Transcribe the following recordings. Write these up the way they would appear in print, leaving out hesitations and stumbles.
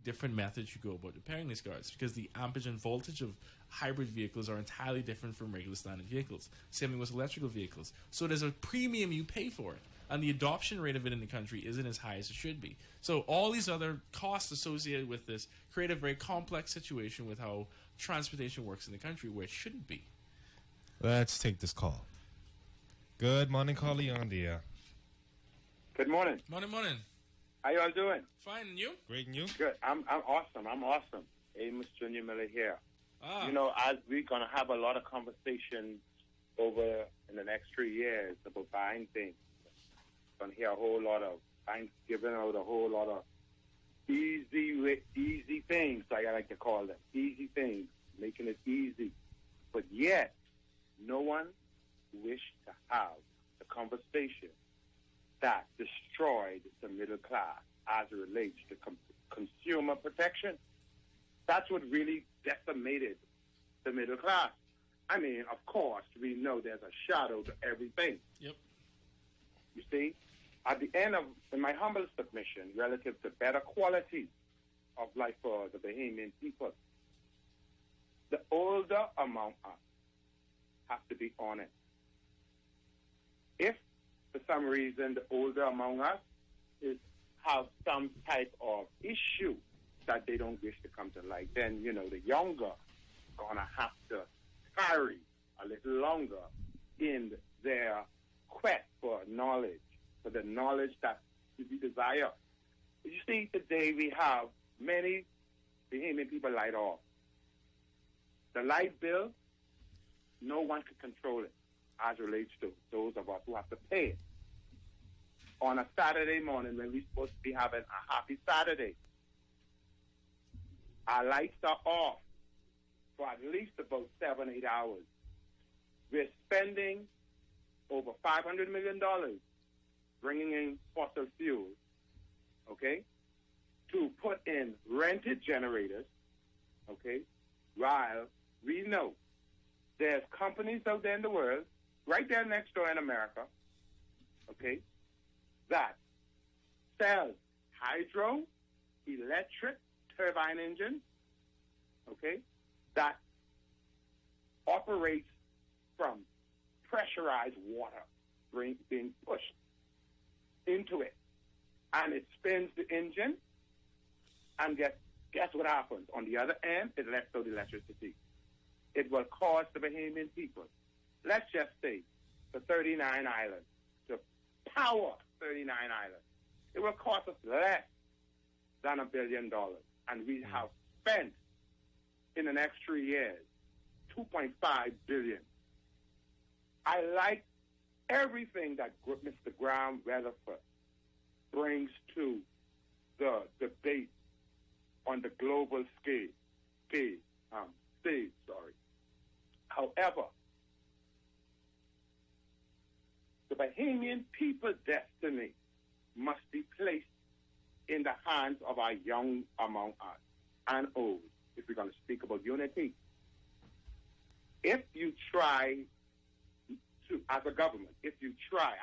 different methods you go about repairing these cars, because the ampage and voltage of hybrid vehicles are entirely different from regular standard vehicles. Same thing with electrical vehicles. So there's a premium you pay for it, and the adoption rate of it in the country isn't as high as it should be. So all these other costs associated with this create a very complex situation with how transportation works in the country, where it shouldn't be. Let's take this call. Good morning, caller. You're on the air. Good morning. Morning. How you all doing? Fine, and you? Great, and you? Good. I'm awesome. Amos Junior Miller here. Ah. As we're gonna have a lot of conversations over in the next 3 years about buying things. Gonna hear a whole lot of giving out a whole lot of easy things, like I like to call them, easy things, making it easy. But yet, no one wished to have the conversation that destroyed the middle class as it relates to consumer protection. That's what really decimated the middle class. I mean, of course, we know there's a shadow to everything. Yep. You see, at the end of in my humble submission relative to better quality of life for the Bahamian people, the older among us have to be honest. If for some reason the older among us have some type of issue that they don't wish to come to light, then, the younger gonna have to tarry a little longer in their quest for knowledge, for the knowledge that we desire. You see, today we have many Bahamian people light off. The light bill, no one can control it as relates to those of us who have to pay it. On a Saturday morning when we're supposed to be having a happy Saturday, our lights are off for at least about 7-8 hours. We're spending over $500 million bringing in fossil fuels, okay, to put in rented generators, okay, while we know there's companies out there in the world, right there next door in America, okay, that sells hydro, electric, turbine engines, okay, that operates from pressurized water being pushed into it. And it spins the engine, and guess what happens? On the other end, it lets out electricity. It will cost the Bahamian people, let's just say, the 39 islands, to power 39 islands. It will cost us less than $1 billion. And we have spent, in the next 3 years, $2.5 billion. I like everything that Mr. Graham Rutherford brings to the debate on the global stage. However, the Bahamian people's destiny must be placed in the hands of our young among us and old, if we're going to speak about unity. If you try to, as a government, if you try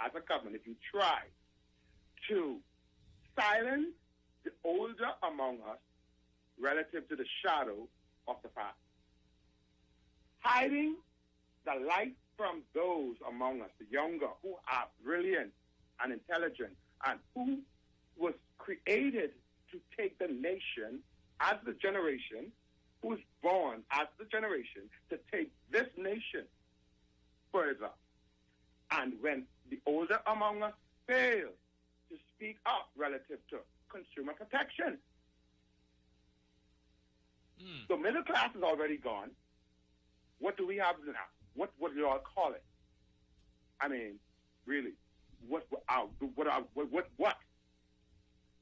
to silence the older among us relative to the shadow of the past, hiding the light from those among us, the younger, who are brilliant and intelligent, and who was created to take the nation as the generation, who was born as the generation to take this nation further. And when the older among us fail to speak up relative to consumer protection, the middle class is already gone. What do we have now? What do you all call it? I mean, really, what?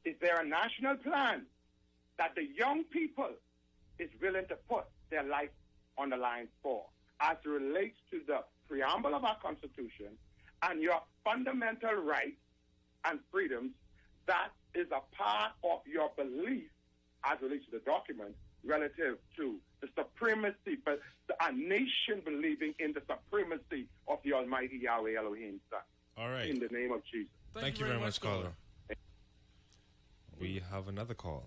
Is there a national plan that the young people is willing to put their life on the line for, as it relates to the preamble of our Constitution and your fundamental rights and freedoms? That is a part of your belief as it relates to the document relative to the supremacy, but a nation believing in the supremacy of the Almighty Yahweh Elohim Son. All right. In the name of Jesus. Thank you very much, caller. We have another call.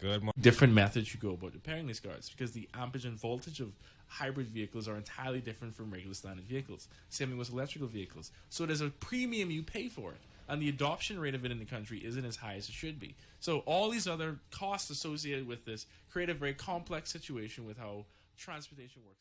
Good morning. Different methods you go about repairing these cards because the ampage and voltage of hybrid vehicles are entirely different from regular standard vehicles. Same thing with electrical vehicles. So there's a premium you pay for it, and the adoption rate of it in the country isn't as high as it should be. So all these other costs associated with this create a very complex situation with how transportation works.